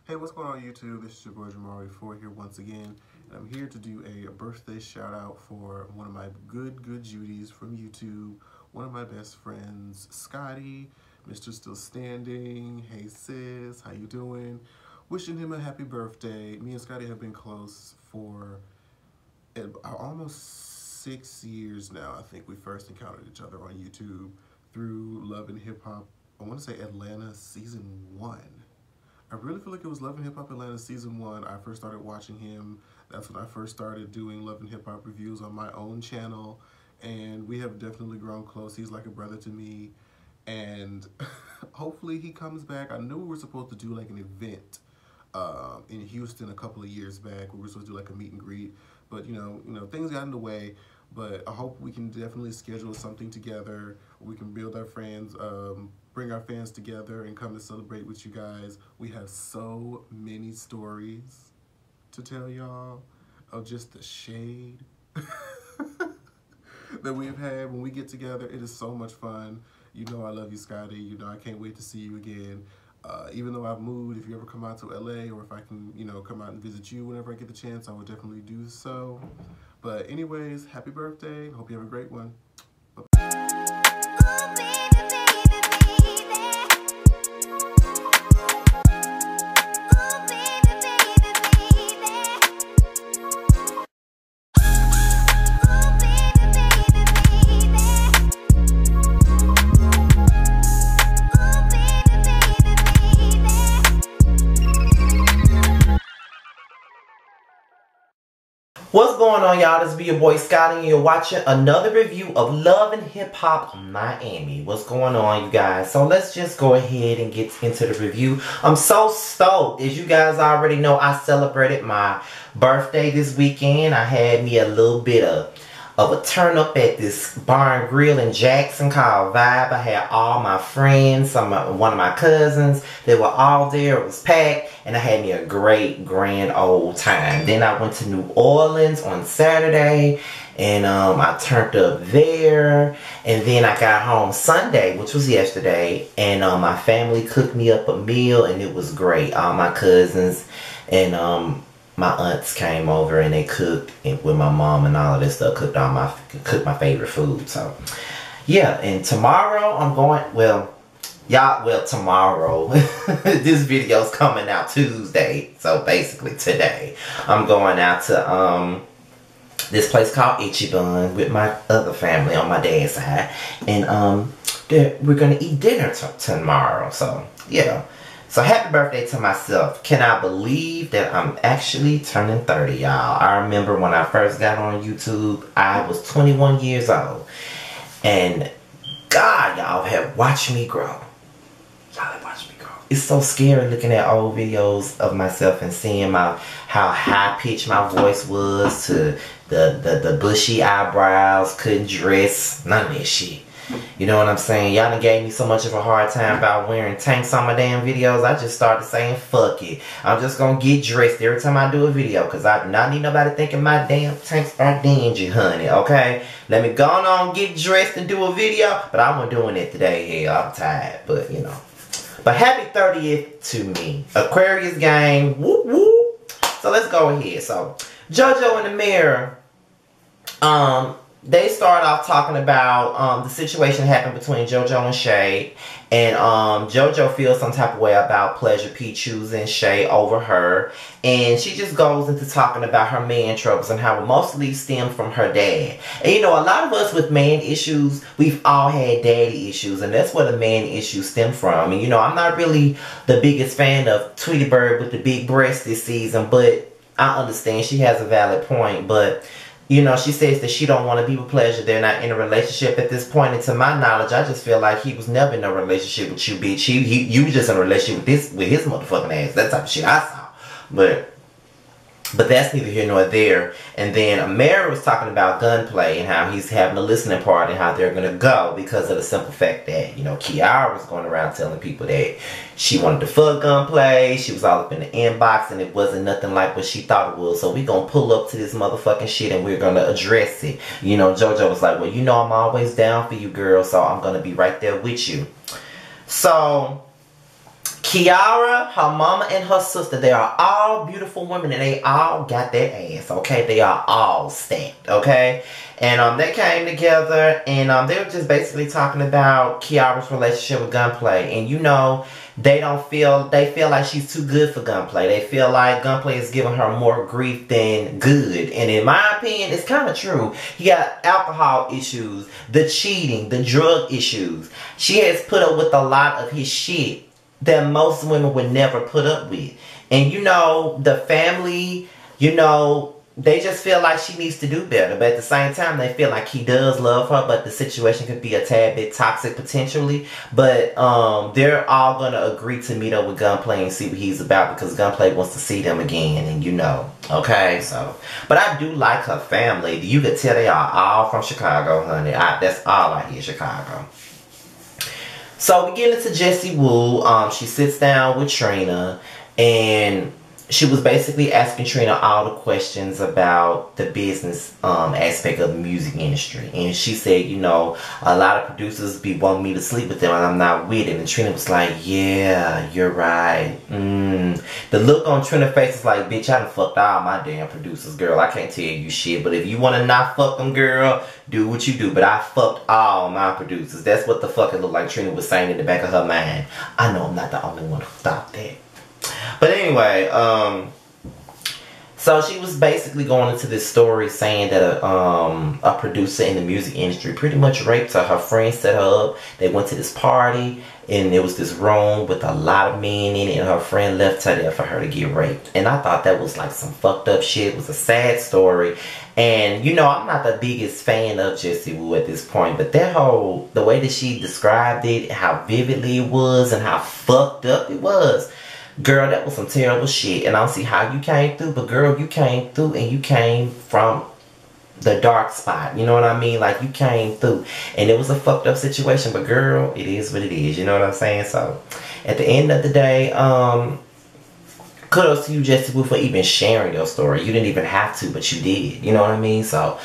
Hey, what's going on YouTube? This is your boy Jamari4 here once again, and I'm here to do a birthday shout out for one of my good Judies from YouTube, one of my best friends, Scotty, Mr. Still Standing. Hey sis, how you doing? Wishing him a happy birthday. Me and Scotty have been close for almost 6 years now. I think we first encountered each other on YouTube through Love and Hip Hop, I want to say Atlanta Season 1. I really feel like it was Love and Hip Hop Atlanta Season 1. I first started watching him. That's when I first started doing Love and Hip Hop reviews on my own channel. And we have definitely grown close. He's like a brother to me. And hopefully he comes back. I knew we were supposed to do like an event in Houston a couple of years back. We were supposed to do like a meet and greet. But you know, things got in the way. But I hope we can definitely schedule something together. We can build our friends, bring our fans together and come and celebrate with you guys. We have so many stories to tell y'all of just the shade that we've had when we get together. It is so much fun. You know I love you, Scotty. You know I can't wait to see you again. Even though I've moved, if you ever come out to LA or if I can, come out and visit you whenever I get the chance, I would definitely do so. But anyways, happy birthday. Hope you have a great one. Bye-bye. What's going on, y'all? This be your boy Scotty and you're watching another review of Love and Hip Hop Miami. What's going on, you guys? So let's just go ahead and get into the review. I'm so stoked. As you guys already know, I celebrated my birthday this weekend. I had me a little bit of a turn up at this bar and grill in Jackson called Vibe. I had all my friends, one of my cousins. They were all there. It was packed, and I had me a great grand old time. Then I went to New Orleans on Saturday, and I turned up there. And then I got home Sunday, which was yesterday, and my family cooked me up a meal, and it was great. All my cousins and my aunts came over and they cooked with my mom and all of this stuff. Cooked my favorite food. So yeah, and tomorrow I'm going. Tomorrow this video's coming out Tuesday. So basically today I'm going out to this place called Ichiban with my other family on my dad's side, and we're gonna eat dinner tomorrow. So yeah. So happy birthday to myself. Can I believe that I'm actually turning 30, y'all? I remember when I first got on YouTube, I was 21 years old. And God, y'all have watched me grow. Y'all have watched me grow. It's so scary looking at old videos of myself and seeing how high-pitched my voice was, to the bushy eyebrows, couldn't dress, none of that shit. You know what I'm saying? Y'all done gave me so much of a hard time about wearing tanks on my damn videos. I just started saying, fuck it. I'm just gonna get dressed every time I do a video, because I do not need nobody thinking my damn tanks are dingy, honey, okay? Let me go on, get dressed and do a video, but I wasn't doing it today. Hell, I'm tired, but you know. But happy 30th to me. Aquarius gang, whoop whoop. So let's go ahead. So, JoJo in the mirror, they start off talking about the situation that happened between JoJo and Shay. And JoJo feels some type of way about Pleasure P choosing Shay over her. And she just goes into talking about her man troubles and how it mostly stemmed from her dad. And you know, a lot of us with man issues, we've all had daddy issues. And that's where the man issues stem from. And you know, I'm not really the biggest fan of Tweety Bird with the big breasts this season. But I understand she has a valid point. But you know, she says that she don't want to be with Pleasure. They're not in a relationship at this point. And to my knowledge, I just feel like he was never in a relationship with you, bitch. You was just in a relationship with his motherfucking ass. That type of shit I saw. But that's neither here nor there. And then Amara was talking about Gunplay and how he's having a listening party and how they're going to go because of the simple fact that, you know, Kiara was going around telling people that she wanted to fuck Gunplay. She was all up in the inbox and it wasn't nothing like what she thought it was. So we going to pull up to this motherfucking shit and we're going to address it. You know, JoJo was like, well, you know I'm always down for you, girl. So I'm going to be right there with you. So Kiara, her mama, and her sister, they are all beautiful women, and they all got their ass, okay? They are all stacked, okay? And they came together, and they were just basically talking about Kiara's relationship with Gunplay. And you know, they feel like she's too good for Gunplay. They feel like Gunplay is giving her more grief than good. And in my opinion, it's kind of true. He got alcohol issues, the cheating, the drug issues. She has put up with a lot of his shit that most women would never put up with. And you know, the family, you know, they just feel like she needs to do better. But at the same time, they feel like he does love her, but the situation could be a tad bit toxic potentially. But they're all going to agree to meet up with Gunplay and see what he's about, because Gunplay wants to see them again, and you know. Okay, so. But I do like her family. You could tell they are all from Chicago, honey. That's all I hear, Chicago. So we get into Jessie Woo. She sits down with Trina, and she was basically asking Trina all the questions about the business aspect of the music industry. And she said, you know, a lot of producers be wanting me to sleep with them and I'm not with it. And Trina was like, yeah, you're right. The look on Trina's face is like, bitch, I done fucked all my damn producers, girl. I can't tell you shit. But if you want to not fuck them, girl, do what you do. But I fucked all my producers. That's what the fuck it looked like Trina was saying in the back of her mind. I know I'm not the only one who thought that. But anyway, so she was basically going into this story saying that a producer in the music industry pretty much raped her. Her friend set her up. They went to this party, and there was this room with a lot of men in it, and her friend left her there for her to get raped. And I thought that was like some fucked up shit. It was a sad story. And, you know, I'm not the biggest fan of Jessie Woo at this point, but the way that she described it, how vividly it was, and how fucked up it was, girl, that was some terrible shit. And I don't see how you came through, but girl, you came through, and you came from the dark spot. You know what I mean? Like, you came through. And it was a fucked up situation, but girl, it is what it is. You know what I'm saying? So, at the end of the day, kudos to you, Jessie Woo, for even sharing your story. You didn't even have to, but you did. You know what I mean? So,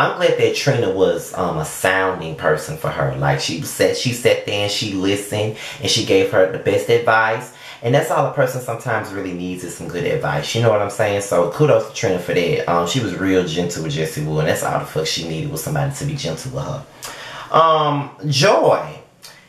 I'm glad that Trina was a sounding person for her. Like, she sat there and she listened, and she gave her the best advice. And that's all a person sometimes really needs, is some good advice. You know what I'm saying? So kudos to Trina for that. She was real gentle with Jessie Woo, and that's all the fuck she needed, was somebody to be gentle with her. Joy.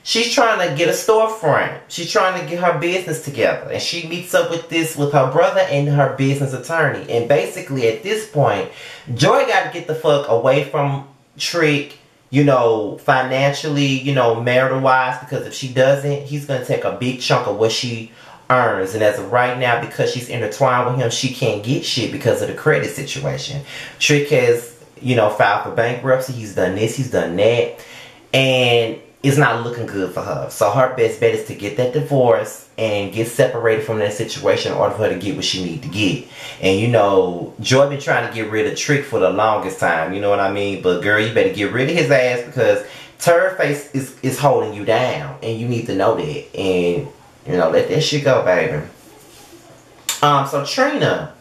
She's trying to get a storefront. She's trying to get her business together. And she meets up with her brother and her business attorney. And basically at this point, Joy got to get the fuck away from Trick, you know, financially, you know, marital-wise. Because if she doesn't, he's going to take a big chunk of what she earns. And as of right now, because she's intertwined with him, she can't get shit because of the credit situation. Trick has, you know, filed for bankruptcy. He's done this, he's done that. And it's not looking good for her. So her best bet is to get that divorce and get separated from that situation in order for her to get what she needs to get. And you know, Joy been trying to get rid of Trick for the longest time. You know what I mean? But girl, you better get rid of his ass, because Turd Face is holding you down. And you need to know that. And, you know, let that shit go, baby. So Trina,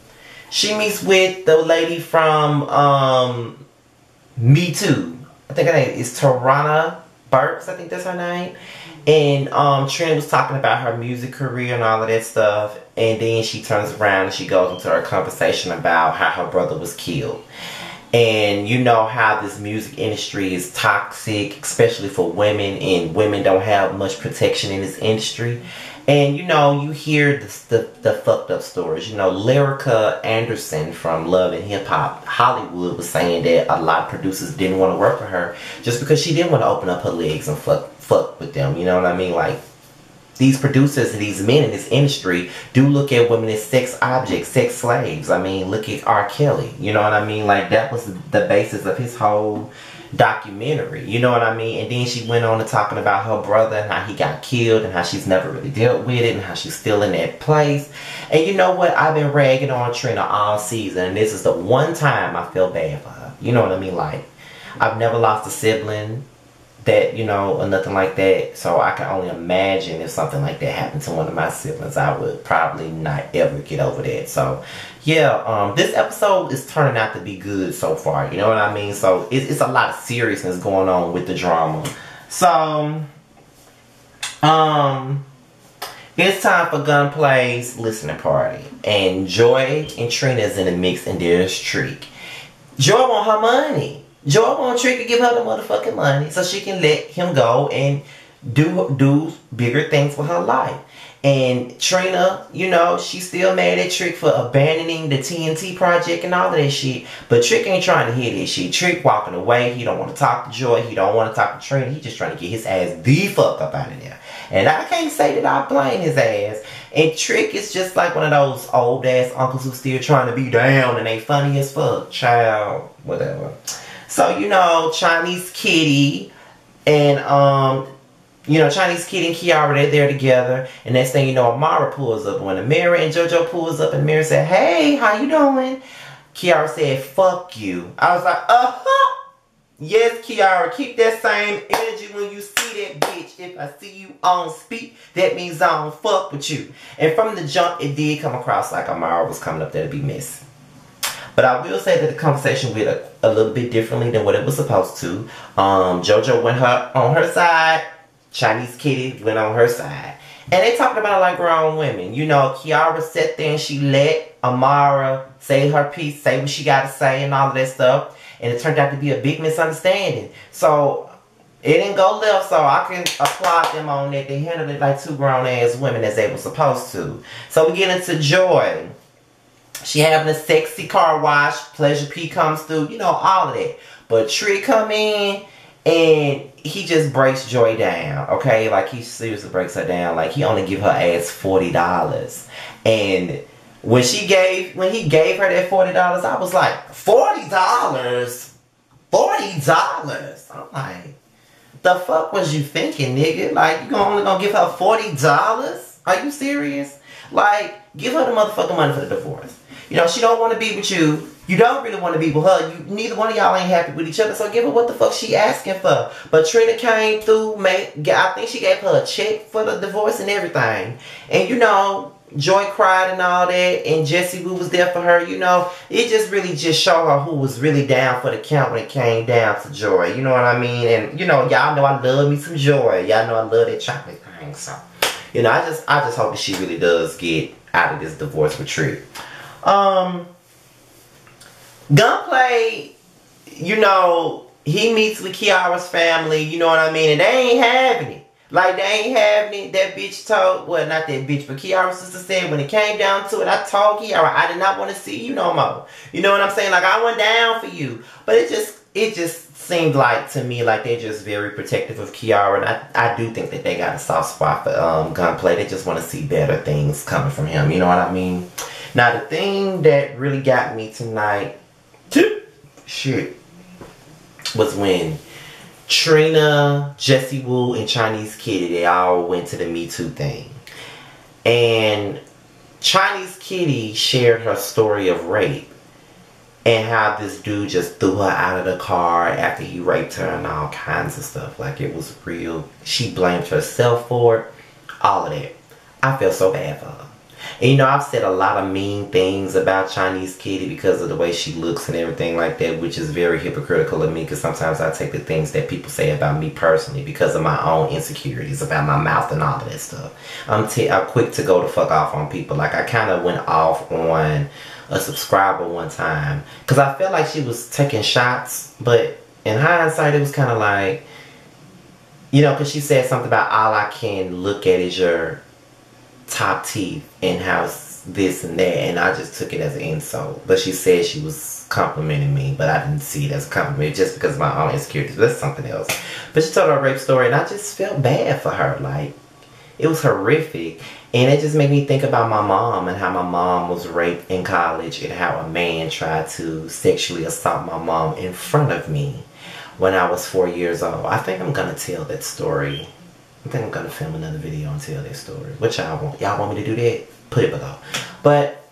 she meets with the lady from Me Too. I think her name is Tarana Burks, I think that's her name. And Trina was talking about her music career and all of that stuff. And then she turns around and she goes into her conversation about how her brother was killed. And you know how this music industry is toxic, especially for women. And women don't have much protection in this industry. And you know, you hear the fucked up stories. You know, Lyrica Anderson from Love and Hip Hop Hollywood was saying that a lot of producers didn't want to work for her just because she didn't want to open up her legs and fuck with them. You know what I mean? Like, these producers and these men in this industry do look at women as sex objects, sex slaves. I mean, look at R. Kelly. You know what I mean? Like, that was the basis of his whole documentary. You know what I mean? And then she went on to talking about her brother and how he got killed and how she's never really dealt with it and how she's still in that place. And you know what? I've been ragging on Trina all season, and this is the one time I feel bad for her. You know what I mean? Like, I've never lost a sibling that, you know, or nothing like that. So I can only imagine if something like that happened to one of my siblings, I would probably not ever get over that. So yeah, this episode is turning out to be good so far. You know what I mean? So it's a lot of seriousness going on with the drama. So It's time for Gunplay's listening party. And Joy and Trina is in the mix, and there's Trick. Joy want her money. Joy want Trick to give her the motherfucking money so she can let him go and do bigger things with her life. And Trina, you know, she's still mad at Trick for abandoning the TNT project and all of that shit. But Trick ain't trying to hear this shit. Trick walking away. He don't want to talk to Joy. He don't want to talk to Trina. He just trying to get his ass the fuck up out of there. And I can't say that I blame his ass. And Trick is just like one of those old ass uncles who still trying to be down and they funny as fuck. Child, whatever. So, you know, Chinese Kitty and Chinese Kitty and Kiara, they're there together. And next thing you know, Amara pulls up. When Amira and JoJo pulls up and Amira said, hey, how you doing? Kiara said, fuck you. I was like, yes, Kiara, keep that same energy when you see that bitch. If I see you on speak, that means I don't fuck with you. And from the jump, it did come across like Amara was coming up there to be messy. But I will say that the conversation went a little bit differently than what it was supposed to. JoJo went on her side. Chinese Kitty went on her side. And they talked about it like grown women. You know, Kiara sat there and she let Amara say her piece, say what she got to say and all of that stuff. And it turned out to be a big misunderstanding. So, it didn't go left, so I can applaud them on that. They handled it like two grown-ass women as they were supposed to. So, we get into Joy. She having a sexy car wash. Pleasure P comes through. You know, all of that. But Trick come in and he just breaks Joy down. Okay? Like, he seriously breaks her down. Like, he only give her ass $40. And when he gave her that $40, I was like, $40? $40? I'm like, the fuck was you thinking, nigga? Like, you only gonna give her $40? Are you serious? Like, give her the motherfucking money for the divorce. You know, she don't want to be with you. You don't really want to be with her. Neither one of y'all ain't happy with each other, so give her what the fuck she asking for. But Trina came through, I think she gave her a check for the divorce and everything. And, you know, Joy cried and all that, and Jessie Woo was there for her. You know, it just really just showed her who was really down for the count when it came down to Joy. You know what I mean? And, you know, y'all know I love me some Joy. Y'all know I love that chocolate thing. So, you know, I just hope that she really does get out of this divorce with Trick. Gunplay, you know, he meets with Kiara's family, you know what I mean? And they ain't having it. Like, they ain't having it. That bitch told, well, not that bitch, but Kiara's sister said when it came down to it, I told Kiara, I did not want to see you no more. You know what I'm saying? Like, I went down for you. But it just seemed like, to me, like they're just very protective of Kiara. And I do think that they got a soft spot for Gunplay. They just want to see better things coming from him. You know what I mean? Now, the thing that really got me tonight, was when Trina, Jessie Woo, and Chinese Kitty, they all went to the Me Too thing. And Chinese Kitty shared her story of rape and how this dude just threw her out of the car after he raped her and all kinds of stuff. Like, it was real. She blamed herself for it. All of that. I feel so bad for her. And, you know, I've said a lot of mean things about Chinese Kitty because of the way she looks and everything like that, which is very hypocritical of me because sometimes I take the things that people say about me personally because of my own insecurities about my mouth and all of that stuff. I'm quick to go the fuck off on people. Like, I kind of went off on a subscriber one time because I felt like she was taking shots, but in hindsight, it was kind of like, you know, because she said something about all I can look at is your top teeth and how's this and that, and I just took it as an insult. But she said she was complimenting me, but I didn't see it as a compliment just because of my own insecurities. But that's something else. But she told her rape story, and I just felt bad for her. Like, it was horrific, and it just made me think about my mom and how my mom was raped in college and how a man tried to sexually assault my mom in front of me when I was 4 years old. I think I'm gonna tell that story. I think I'm going to film another video and tell that story. What y'all want? Y'all want me to do that? Put it below. But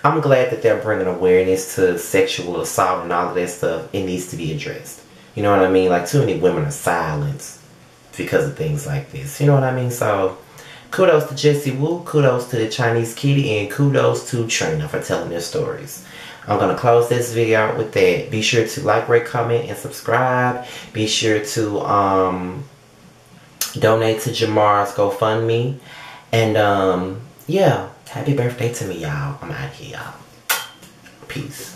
I'm glad that they're bringing awareness to sexual assault and all of that stuff. It needs to be addressed. You know what I mean? Like, too many women are silenced because of things like this. You know what I mean? So, kudos to Jessie Woo. Kudos to the Chinese Kitty. And kudos to Trina for telling their stories. I'm going to close this video out with that. Be sure to like, rate, comment, and subscribe. Be sure to donate to Jamar's GoFundMe. And yeah, happy birthday to me, y'all. I'm out here, y'all. Peace.